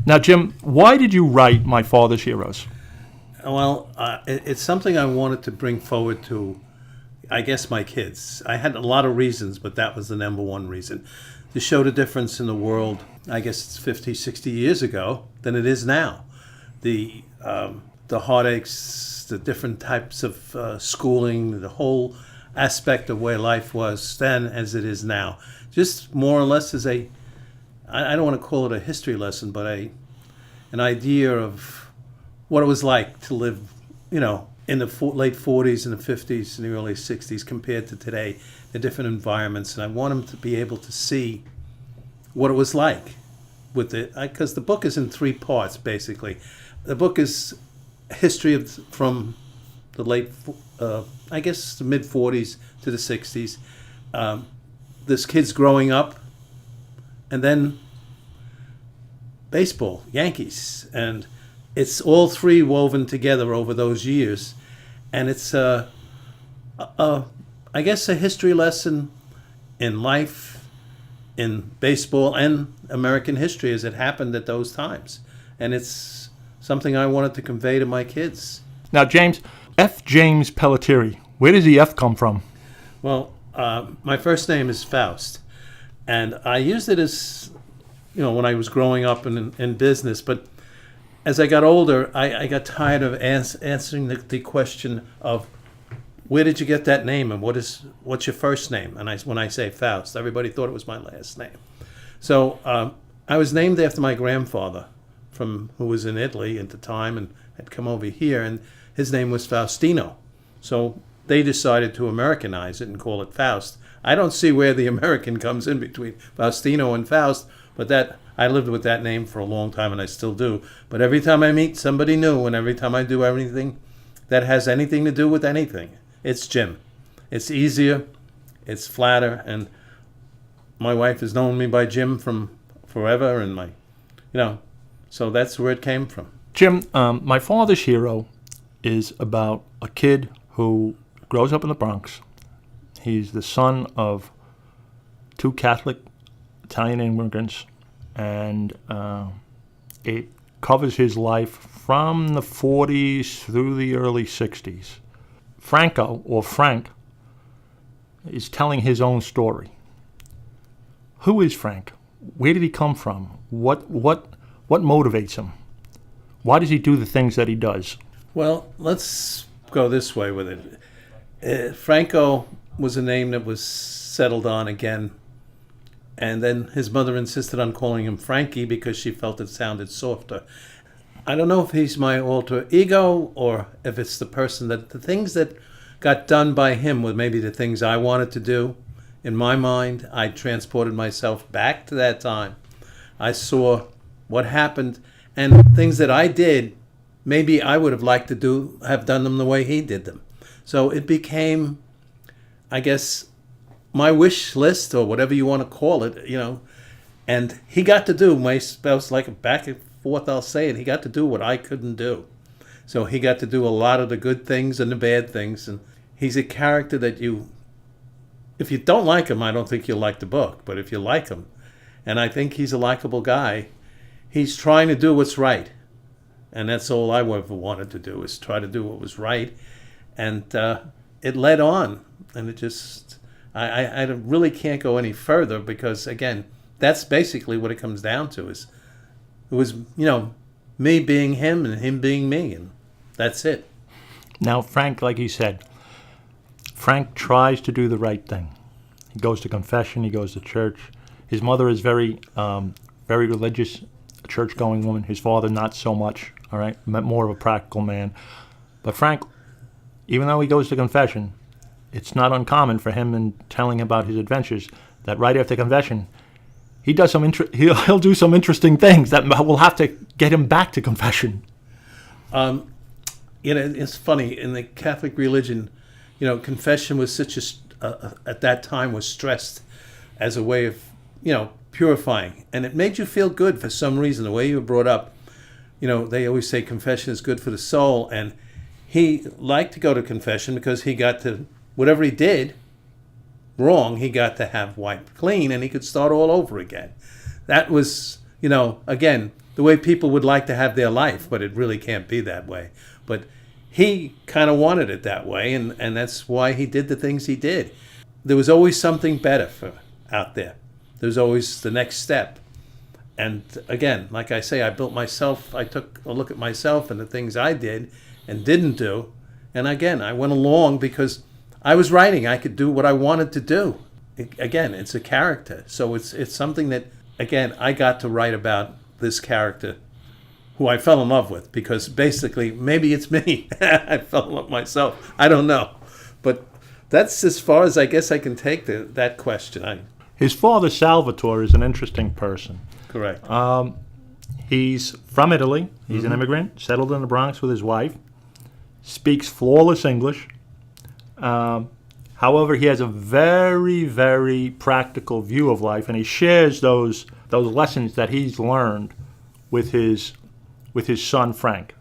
Now, Jim, why did you write My Father's Heroes? Well, it's something I wanted to bring forward to, I guess, my kids. I had a lot of reasons, but that was the number one reason. To show the difference in the world, I guess it's 50, 60 years ago, than it is now. The heartaches, the different types of schooling, the whole aspect of where life was then as it is now. Just more or less as I don't want to call it a history lesson, but an idea of what it was like to live, in the late 40s and the 50s and the early 60s compared to today, the different environments. And I want them to be able to see what it was like with it, because the book is in three parts, basically. The book is history from the late, the mid 40s to the 60s. This kid's growing up, and then baseball, Yankees, and it's all three woven together over those years, and it's I guess a history lesson in life, in baseball, and American history as it happened at those times, and it's something I wanted to convey to my kids. Now, James Pellettieri, where does the F come from? Well, my first name is Faust, and I used it as, when I was growing up in business, but as I got older, I got tired of answering the question of where did you get that name and what's your first name? And when I say Faust, everybody thought it was my last name. So I was named after my grandfather, who was in Italy at the time and had come over here, and his name was Faustino. So they decided to Americanize it and call it Faust. I don't see where the American comes in between Faustino and Faust, but that I lived with that name for a long time, and I still do. But every time I meet somebody new, and every time I do anything that has anything to do with anything, it's Jim. It's easier, it's flatter, and my wife has known me by Jim from forever, and so that's where it came from. Jim, My Father's Hero is about a kid who grows up in the Bronx. He's the son of two Catholic Italian immigrants, and it covers his life from the 40s through the early 60s. Franco, or Frank, is telling his own story. Who is Frank? Where did he come from? What motivates him? Why does he do the things that he does? Well, let's go this way with it. Franco was a name that was settled on again, and then his mother insisted on calling him Frankie because she felt it sounded softer. I don't know if he's my alter ego or if it's the person the things that got done by him were maybe the things I wanted to do. In my mind, I transported myself back to that time. I saw what happened, and things that I did, maybe I would have liked to have done them the way he did them. So it became, I guess, my wish list, or whatever you want to call it, and he got to do, my spouse, like back and forth I'll say it, he got to do what I couldn't do. So he got to do a lot of the good things and the bad things, and he's a character that if you don't like him, I don't think you'll like the book, but if you like him, and I think he's a likable guy, he's trying to do what's right, and that's all I ever wanted to do, is try to do what was right, and it led on, and it just, I really can't go any further, because again, that's basically what it comes down to, is it was, me being him and him being me, and that's it. Now, Frank, like you said, Frank tries to do the right thing. He goes to confession, he goes to church. His mother is very religious, a church-going woman. His father, not so much, all right, more of a practical man. But Frank, even though he goes to confession, it's not uncommon for him, in telling about his adventures, that right after confession, he does he'll do some interesting things that will have to get him back to confession. It's funny, in the Catholic religion, confession was at that time was stressed as a way of, purifying, and it made you feel good for some reason. The way you were brought up, they always say confession is good for the soul, and he liked to go to confession because he got to, whatever he did wrong, he got to have wiped clean, and he could start all over again. That was, again, the way people would like to have their life, but it really can't be that way. But he kind of wanted it that way, and that's why he did the things he did. There was always something better out there. There was always the next step. And again, like I say, I took a look at myself and the things I did and didn't do. And again, I went along because I was writing. I could do what I wanted to do. Again, it's a character. So it's something that, again, I got to write about this character who I fell in love with, because basically, maybe it's me. I fell in love myself. I don't know. But that's as far as I guess I can take that question. His father, Salvatore, is an interesting person. Correct. He's from Italy. He's an immigrant, settled in the Bronx with his wife, speaks flawless English. However, he has a very, very practical view of life, and he shares those lessons that he's learned with his son Frank.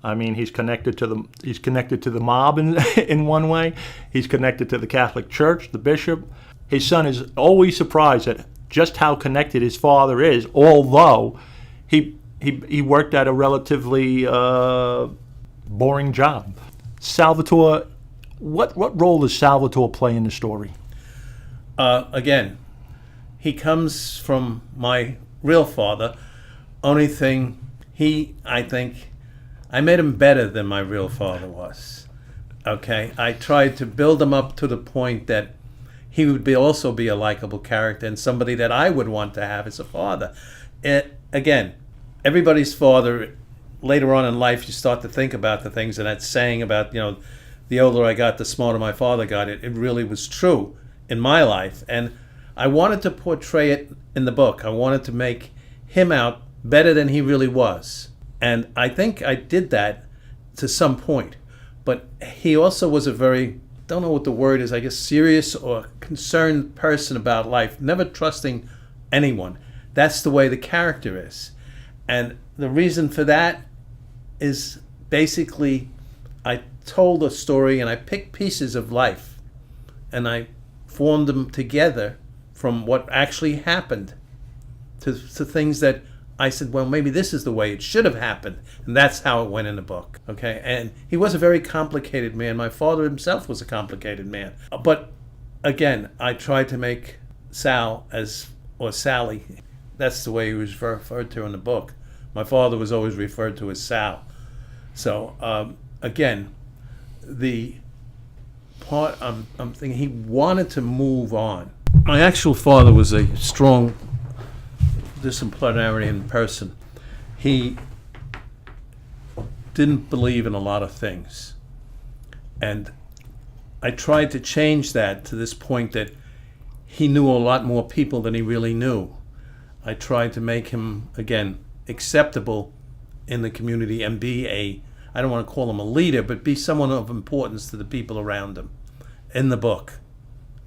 I mean, he's connected to the mob in one way. He's connected to the Catholic Church, the bishop. His son is always surprised at just how connected his father is, although he worked at a relatively boring job. Salvatore, what role does Salvatore play in the story? Again, he comes from my real father. Only thing, I think I made him better than my real father was. Okay, I tried to build him up to the point that he would also be a likable character and somebody that I would want to have as a father. Again, everybody's father, later on in life, you start to think about the things, and that saying about, the older I got, the smarter my father got. It really was true in my life. And I wanted to portray it in the book. I wanted to make him out better than he really was. And I think I did that to some point. But he also was a very, don't know what the word is, I guess serious or concerned person about life, never trusting anyone. That's the way the character is. And the reason for that is basically I told a story and I picked pieces of life and I formed them together from what actually happened to things that I said, well, maybe this is the way it should have happened. And that's how it went in the book. Okay. And he was a very complicated man. My father himself was a complicated man. But again, I tried to make Sal or Sally. That's the way he was referred to in the book. My father was always referred to as Sal. So, again, the part I'm thinking, he wanted to move on. My actual father was a strong disciplinarian person. He didn't believe in a lot of things. And I tried to change that to this point that he knew a lot more people than he really knew. I tried to make him, again, acceptable in the community and be I don't want to call him a leader, but be someone of importance to the people around him in the book.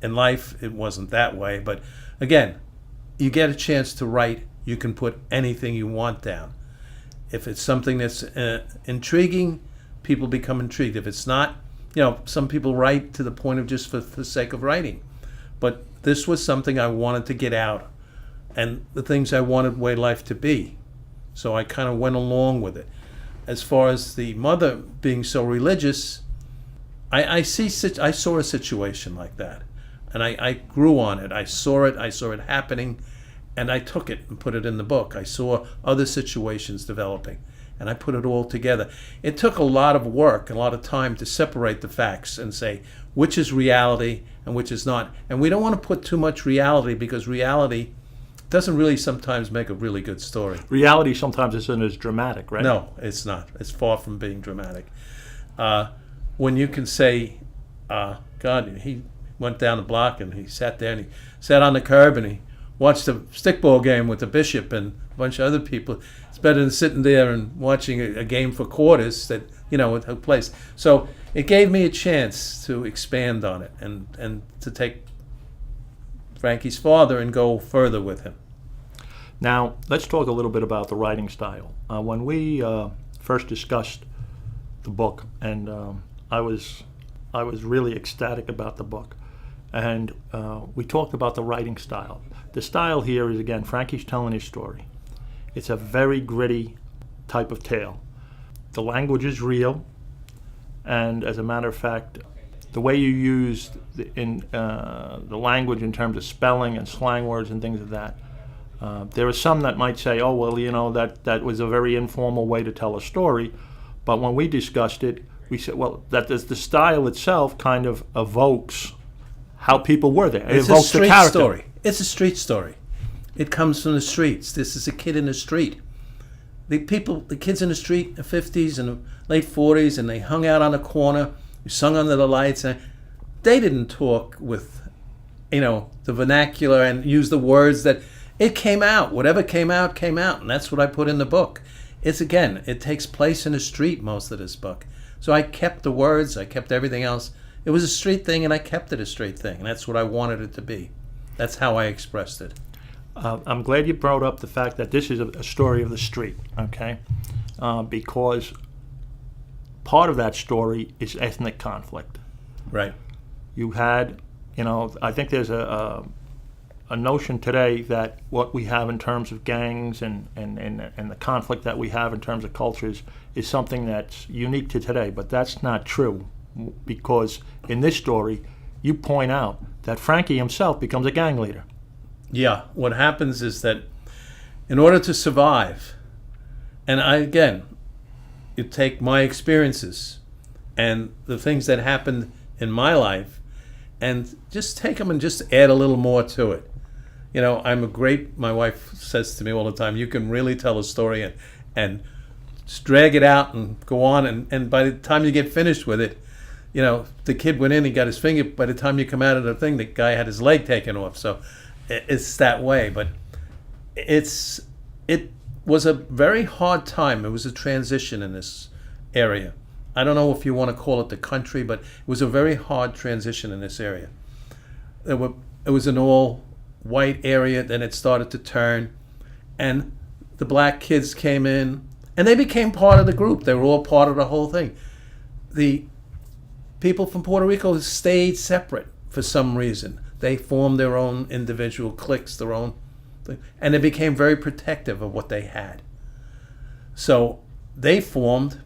In life, it wasn't that way. But again, you get a chance to write, you can put anything you want down. If it's something that's intriguing, people become intrigued. If it's not, some people write to the point of just for the sake of writing. But this was something I wanted to get out and the things I wanted way life to be. So I kind of went along with it. As far as the mother being so religious, I saw a situation like that. And I grew on it. I saw it happening, and I took it and put it in the book. I saw other situations developing, and I put it all together. It took a lot of work, a lot of time to separate the facts and say which is reality and which is not. And we don't want to put too much reality, because reality doesn't really sometimes make a really good story. Reality sometimes isn't as dramatic, right? No, it's not. It's far from being dramatic. When you can say, God, he went down the block and he sat there and he sat on the curb and he watched a stickball game with the bishop and a bunch of other people. It's better than sitting there and watching a game for quarters that, it took place. So it gave me a chance to expand on it and to take Frankie's father and go further with him. Now, let's talk a little bit about the writing style. When we first discussed the book, and I was really ecstatic about the book, and we talked about the writing style. The style here is, again, Frankie's telling his story. It's a very gritty type of tale. The language is real, and as a matter of fact, the way you use the language in terms of spelling and slang words and things of that, there are some that might say, oh, well, that was a very informal way to tell a story. But when we discussed it, we said, well, that is the style itself kind of evokes how people were there. It It's a evokes the street character. story. It's a street story. It comes from the streets. This is a kid in the street. The kids in the street, the 50s and the late 40s, and they hung out on the corner, they sung under the lights, and they didn't talk with, the vernacular and use the words that it came out. Whatever came out, came out, and that's what I put in the book. It takes place in the street, most of this book. So I kept the words, I kept everything else. It was a street thing, and I kept it a street thing, and that's what I wanted it to be. That's how I expressed it. I'm glad you brought up the fact that this is a story of the street, okay? Because part of that story is ethnic conflict. Right. You had, I think there's a notion today that what we have in terms of gangs and the conflict that we have in terms of cultures is something that's unique to today, but that's not true, because in this story, you point out that Frankie himself becomes a gang leader. Yeah, what happens is that in order to survive, and you take my experiences and the things that happened in my life and just take them and just add a little more to it. My wife says to me all the time, you can really tell a story and just drag it out and go on, and by the time you get finished with it, the kid went in, he got his finger, by the time you come out of the thing, the guy had his leg taken off. So it's that way, but it was a very hard time. It was a transition in this area. I don't know if you want to call it the country, but it was a very hard transition in this area. It was an all white area, then it started to turn, and the black kids came in, and they became part of the group. They were all part of the whole thing. The people from Puerto Rico stayed separate for some reason. They formed their own individual cliques, their own thing, and they became very protective of what they had. So they formed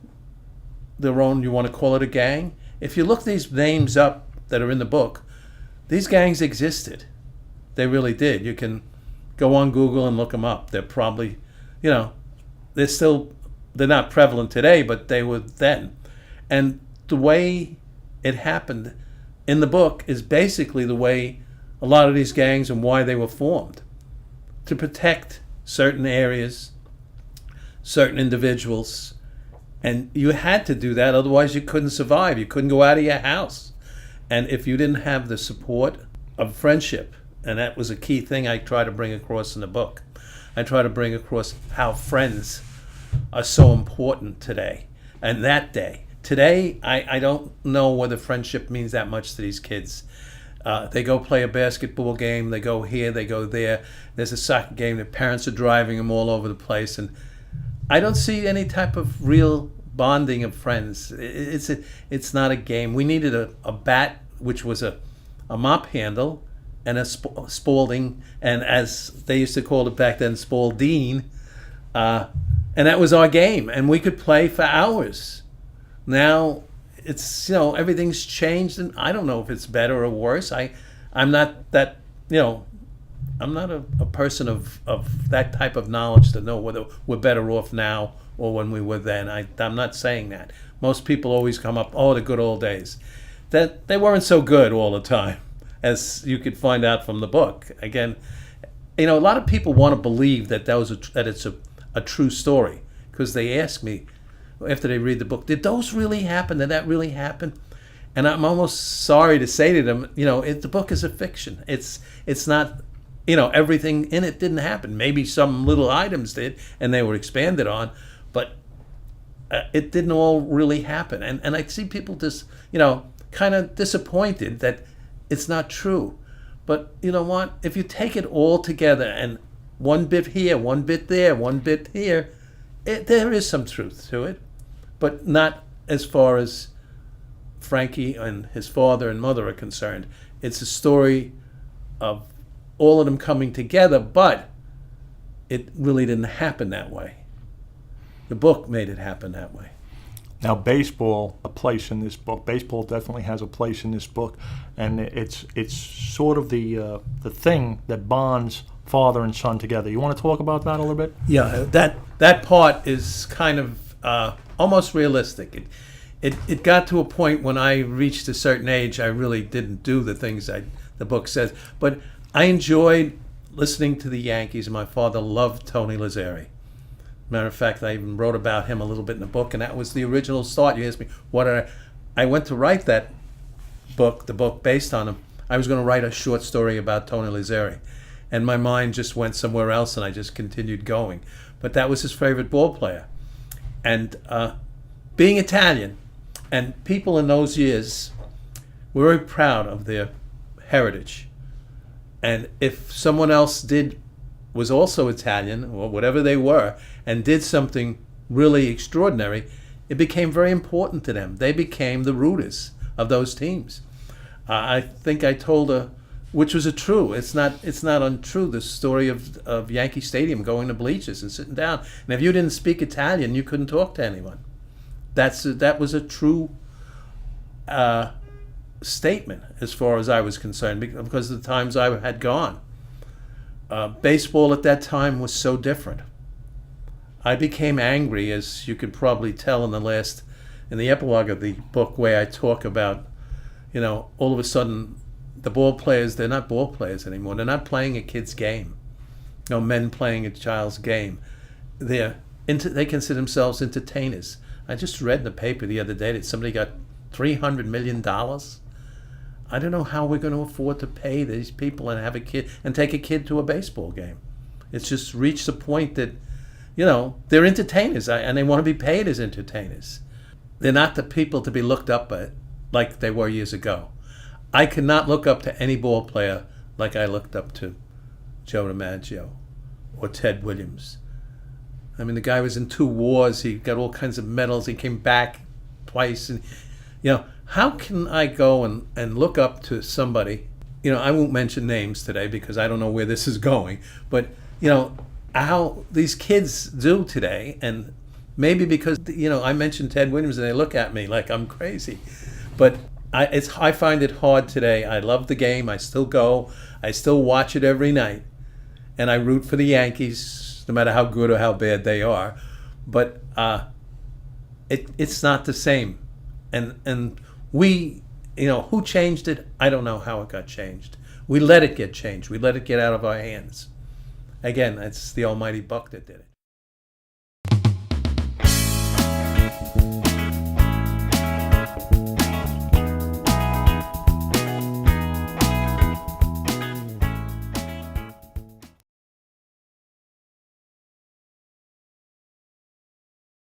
their own, you want to call it a gang? If you look these names up that are in the book, these gangs existed. They really did. You can go on Google and look them up. They're probably, they're not prevalent today, but they were then. And the way it happened in the book is basically the way a lot of these gangs and why they were formed. To protect certain areas, certain individuals. And you had to do that, otherwise you couldn't survive. You couldn't go out of your house. And if you didn't have the support of friendship, and that was a key thing I try to bring across in the book. I try to bring across how friends are so important today and that day. Today, I don't know whether friendship means that much to these kids. They go play a basketball game, they go here, they go there. There's a soccer game, their parents are driving them all over the place. And I don't see any type of real bonding of friends. It's not a game. We needed a bat, which was a mop handle, and a Spalding, and as they used to call it back then, Spalding, and that was our game, and we could play for hours. Now it's everything's changed, and I don't know if it's better or worse. I'm not that I'm not a person of that type of knowledge to know whether we're better off now or when we were then. I'm not saying that. Most people always come up, the good old days. That they weren't so good all the time, as you could find out from the book. Again, a lot of people want to believe that it's a true story, because they ask me after they read the book, did those really happen? Did that really happen? And I'm almost sorry to say to them, the book is a fiction. It's not, everything in it didn't happen. Maybe some little items did, and they were expanded on, but it didn't all really happen. And I see people just, kind of disappointed that it's not true. But you know what? If you take it all together, and one bit here, one bit there, one bit here, there is some truth to it, but not as far as Frankie and his father and mother are concerned. It's a story of all of them coming together, but it really didn't happen that way. The book made it happen that way. Now, baseball, a place in this book. Baseball definitely has a place in this book, and it's sort of the thing that bonds father and son together. You want to talk about that a little bit? Yeah, that part is kind of almost realistic. It got to a point when I reached a certain age, I really didn't do the things the book says. But I enjoyed listening to the Yankees, and my father loved Tony Lazzeri. Matter of fact, I even wrote about him a little bit in the book, and that was the original start. You asked me, I went to write that book, the book based on him. I was going to write a short story about Tony Lazzeri, and my mind just went somewhere else, and I just continued going. But that was his favorite ball player. And being Italian, and people in those years were very proud of their heritage. And if someone else was also Italian, or whatever they were, and did something really extraordinary, it became very important to them. They became the rooters of those teams. I think I told which was true. It's not untrue, the story of Yankee Stadium, going to bleachers and sitting down. And if you didn't speak Italian, you couldn't talk to anyone. That was a true statement as far as I was concerned, because of the times I had gone. Baseball at that time was so different. I became angry, as you could probably tell in the epilogue of the book, where I talk about, all of a sudden the ball players, they're not ball players anymore. They're not playing a kid's game. Men playing a child's game. They consider themselves entertainers. I just read in the paper the other day that somebody got $300 million. I don't know how we're going to afford to pay these people and have a kid and take a kid to a baseball game. It's just reached a point that, they're entertainers, and they want to be paid as entertainers. They're not the people to be looked up at like they were years ago. I could not look up to any ball player like I looked up to Joe DiMaggio or Ted Williams. I mean, the guy was in 2 wars. He got all kinds of medals. He came back twice. And, how can I go and look up to somebody? I won't mention names today because I don't know where this is going. But, how these kids do today, and maybe because, I mentioned Ted Williams and they look at me like I'm crazy. But I find it hard today. I love the game. I still go. I still watch it every night. And I root for the Yankees, no matter how good or how bad they are. But it's not the same. And we, who changed it? I don't know how it got changed. We let it get changed. We let it get out of our hands. Again, it's the almighty buck that did it.